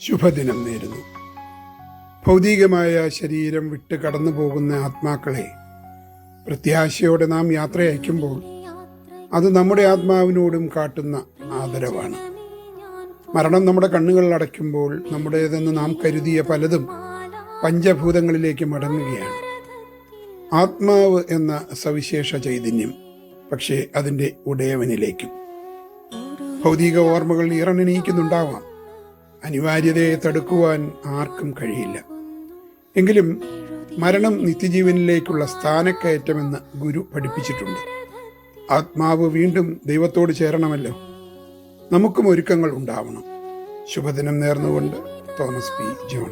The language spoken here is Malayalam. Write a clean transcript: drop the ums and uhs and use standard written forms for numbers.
ശുഭദിനം നേരുന്നു. ഭൗതികമായ ശരീരം വിട്ട് കടന്നു പോകുന്ന ആത്മാക്കളെ പ്രത്യാശയോടെ നാം യാത്ര അയക്കുമ്പോൾ അത് നമ്മുടെ ആത്മാവിനോടും കാട്ടുന്ന ആദരവാണ്. മരണം നമ്മുടെ കണ്ണുകളിൽ അടയ്ക്കുമ്പോൾ നമ്മുടേതെന്ന് നാം കരുതിയ പലതും പഞ്ചഭൂതങ്ങളിലേക്ക് മടങ്ങുകയാണ്. ആത്മാവ് എന്ന സവിശേഷ ചൈതന്യം പക്ഷേ അതിൻ്റെ ഉടയവനിലേക്കും. ഭൗതിക ഓർമ്മകൾ ഇറണെണീക്കുന്നുണ്ടാവാം. അനിവാര്യതയെ തടുക്കുവാൻ ആർക്കും കഴിയില്ല. എങ്കിലും മരണം നിത്യജീവനിലേക്കുള്ള സ്ഥാനക്കയറ്റമെന്ന് ഗുരു പഠിപ്പിച്ചിട്ടുണ്ട്. ആത്മാവ് വീണ്ടും ദൈവത്തോട് ചേരണമല്ലോ. നമുക്കും ഒരുക്കങ്ങൾ ഉണ്ടാവണം. ശുഭദിനം നേർന്നുകൊണ്ട് തോമസ് പി ജോൺ.